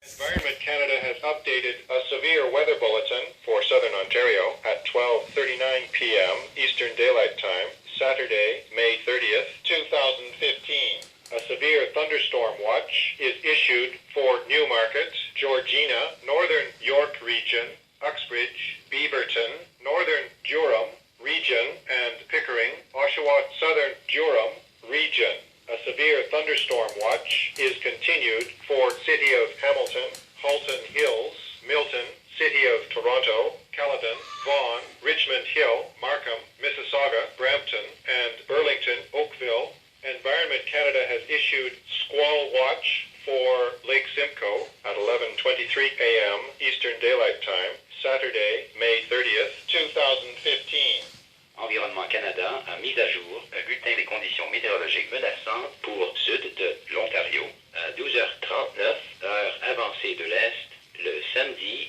Environment Canada has updated a severe weather bulletin for southern Ontario at 12:39 p.m. Eastern Daylight Time, Saturday, May 30th, 2015. A severe thunderstorm watch is issued for Newmarket, Georgina, Northern York Region, Uxbridge, Beaverton, Northern Durham Region, and Pickering, Oshawa, Southern Durham Region. A severe thunderstorm watch is continued for City of Hamilton, Halton Hills, Milton, City of Toronto, Caledon, Vaughan, Richmond Hill, Markham, Mississauga, Brampton, and Burlington, Oakville. Environment Canada has issued squall watch for Lake Simcoe at 11:23 a.m. Eastern Daylight Time, Saturday, May 30th, 2015. Environnement Canada a mis à jour un bulletin des conditions météorologiques menaçantes pour sud de l'Ontario à 12h39, heure avancée de l'Est, le samedi